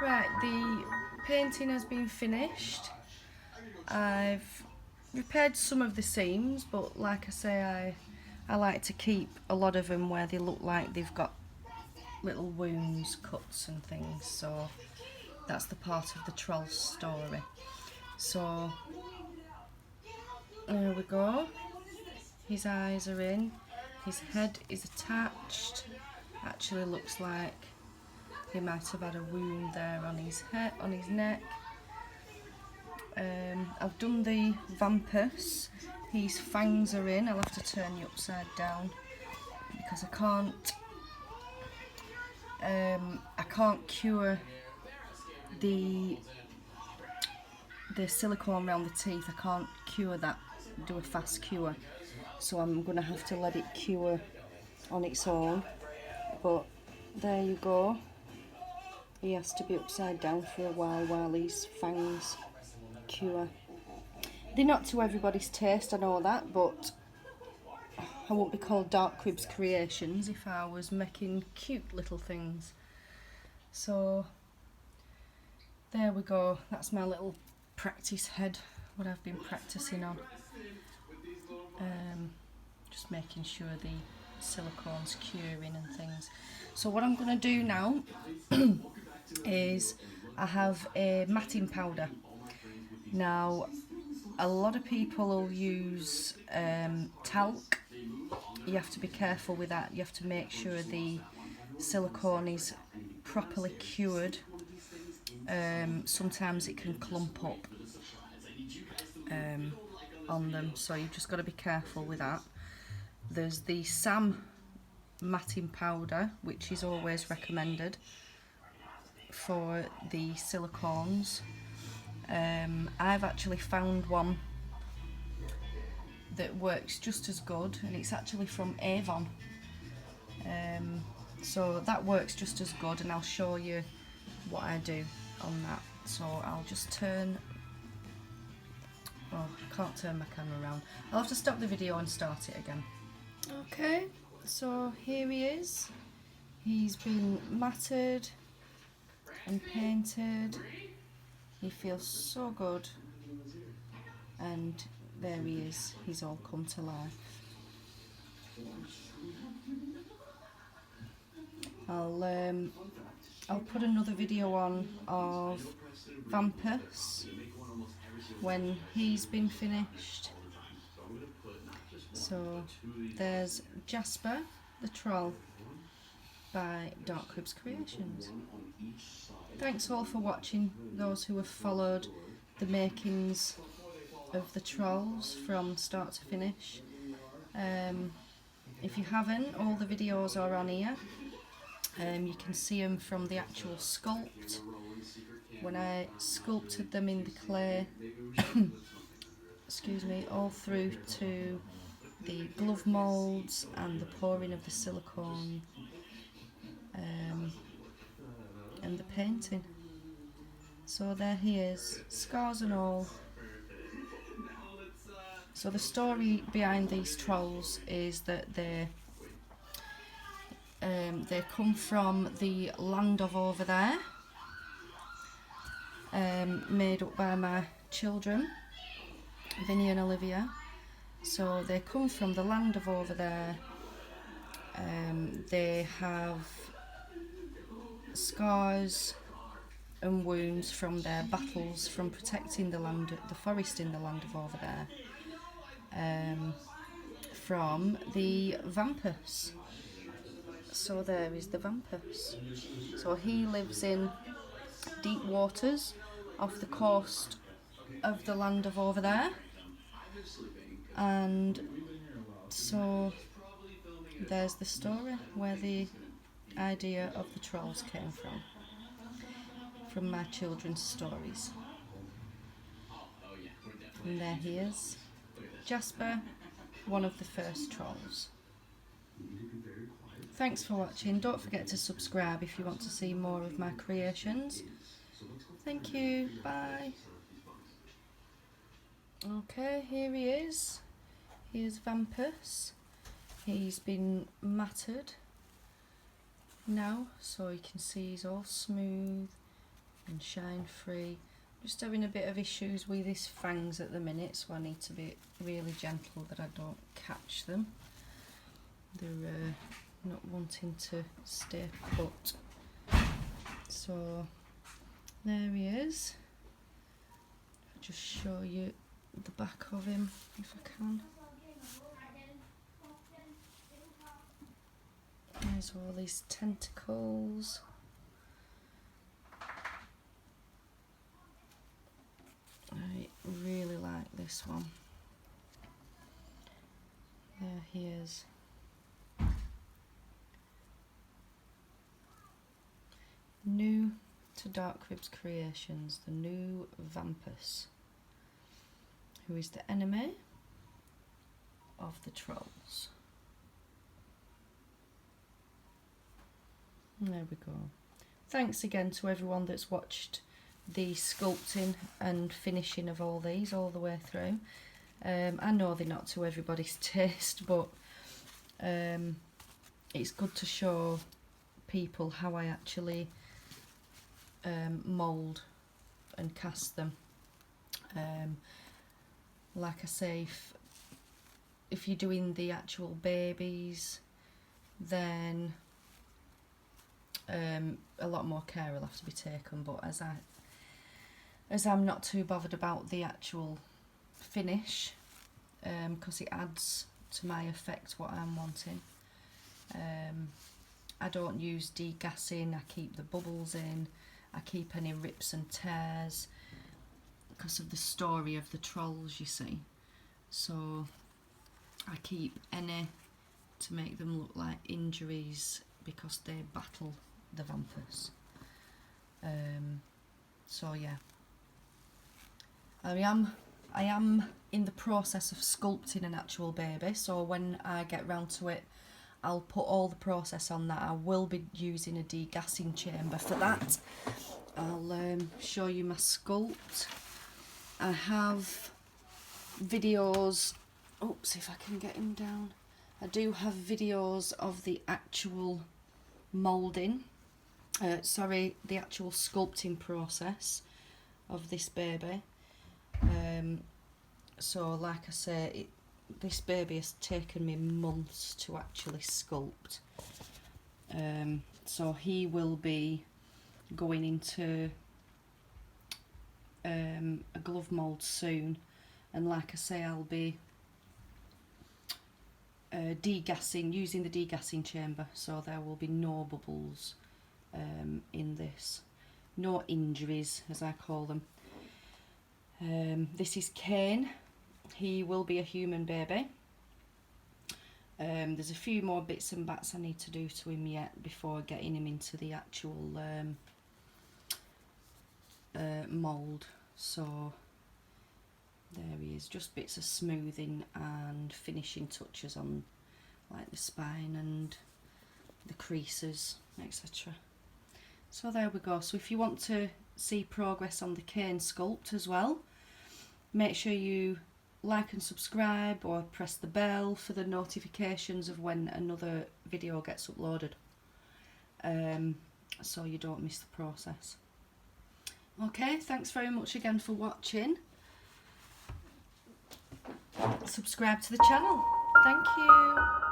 Right, the painting has been finished. I've repaired some of the seams, but like I say, I like to keep a lot of them where they look like they've got little wounds, cuts and things, so that's the part of the troll's story. So there we go. His eyes are in, his head is attached. Actually looks like he might have had a wound there on his head, on his neck. I've done the Vampus. His fangs are in. I'll have to turn you upside down because I can't cure the silicone around the teeth. I can't cure that, do a fast cure, so I'm gonna have to let it cure on its own. But there you go. He has to be upside down for a while his fangs cure. They're not to everybody's taste, I know that, but I won't be called Dark Cribs Creations if I was making cute little things. So there we go, that's my little practice head, what I've been practicing on. Just making sure the silicone's curing and things. So what I'm going to do now is I have a matting powder. Now a lot of people will use talc. You have to be careful with that. You have to make sure the silicone is properly cured. Sometimes it can clump up on them, so you've just got to be careful with that. There's the SAM matting powder, which is always recommended for the silicones. I've actually found one that works just as good, and it's actually from Avon. So that works just as good, and I'll show you what I do on that. So I'll just turn, oh, I can't turn my camera around. I'll have to stop the video and start it again. Okay, so here he is. He's been matted and painted. He feels so good, and there he is. He's all come to life. I'll put another video on of Vampus when he's been finished. So there's Jasper the Troll by Dark Cribs Creations. Thanks all for watching, those who have followed the makings of the trolls from start to finish. If you haven't, all the videos are on here. You can see them from the actual sculpt, when I sculpted them in the clay, excuse me, all through to the glove moulds and the pouring of the silicone and the painting. So there he is, scars and all. So the story behind these trolls is that they come from the land of over there, made up by my children, Vinny and Olivia. So they come from the land of over there. They have scars and wounds from their battles from protecting the land, the forest in the land of over there, from the Vampus. So there is the Vampus. So he lives in deep waters off the coast of the land of over there, and so there's the story where the idea of the trolls came from my children's stories. And there he is, Jasper, one of the first trolls. Thanks for watching. Don't forget to subscribe if you want to see more of my creations. Thank you. Bye. Okay, here he is. Here's Vampus. He's been matted now, so you can see he's all smooth, and shine free. Just having a bit of issues with his fangs at the minute, so I need to be really gentle that I don't catch them. They're not wanting to stay put. So there he is. I'll just show you the back of him if I can. There's all these tentacles. I really like this one. There he is. New to Dark Ribs Creations, the new Vampus, who is the enemy of the trolls. There we go. Thanks again to everyone that's watched the sculpting and finishing of all these all the way through. I know they're not to everybody's taste, but it's good to show people how I actually mould and cast them. Like I say, if you're doing the actual babies, then a lot more care will have to be taken, but as I'm not too bothered about the actual finish, because it adds to my effect what I'm wanting. I don't use degassing, I keep the bubbles in, I keep any rips and tears because of the story of the trolls, you see. So I keep any to make them look like injuries because they battle the Vampus. So yeah, I am in the process of sculpting an actual baby, so when I get round to it I'll put all the process on that. I will be using a degassing chamber for that. I'll show you my sculpt. I have videos, see if I can get him down. I do have videos of the actual moulding, the actual sculpting process of this baby. So like I say, this baby has taken me months to actually sculpt. So he will be going into a glove mould soon, and like I say, I'll be using the degassing chamber, so there will be no bubbles in this, no injuries as I call them. This is Kaine. He will be a human baby. There's a few more bits and bats I need to do to him yet before getting him into the actual mould. So there he is, just bits of smoothing and finishing touches on like the spine and the creases, etc. So there we go. So if you want to see progress on the Kaine sculpt as well, make sure you like and subscribe or press the bell for the notifications of when another video gets uploaded, so you don't miss the process. Okay, thanks very much again for watching. Subscribe to the channel. Thank you.